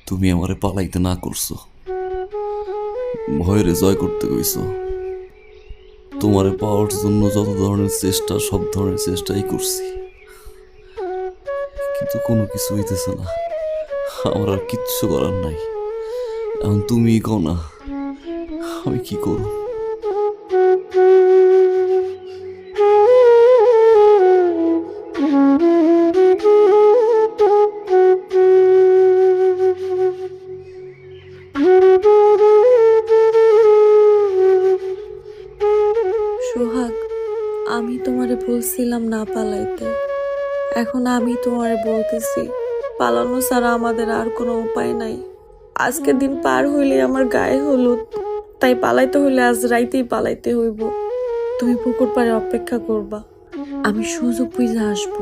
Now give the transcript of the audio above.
তুমি আমারে পালাইতে না করছো, ভয়েরে জয় করতে কইছো। তোমারে পাওয়ার জন্য যত ধরনের চেষ্টা, সব ধরনের চেষ্টাই করছি, কিন্তু কোনো কিছু হইতেছে না। আমার আর কিচ্ছু করার নাই। এখন তুমি কও না, আমি কি করব? সোহাগ, আমি তোমারে বলছিলাম না পালাইতে, এখন আমি তোমারে বলতেছি পালানো ছাড়া আমাদের আর কোনো উপায় নাই। আজকের দিন পার হইলে আমার গায়ে হলুদ, তাই পালাইতে হইলে আজ রাইতেই পালাইতে হইব। তুমি পুকুর পাড়ে অপেক্ষা করবা, আমি সুযোগ বুঝে আসবো।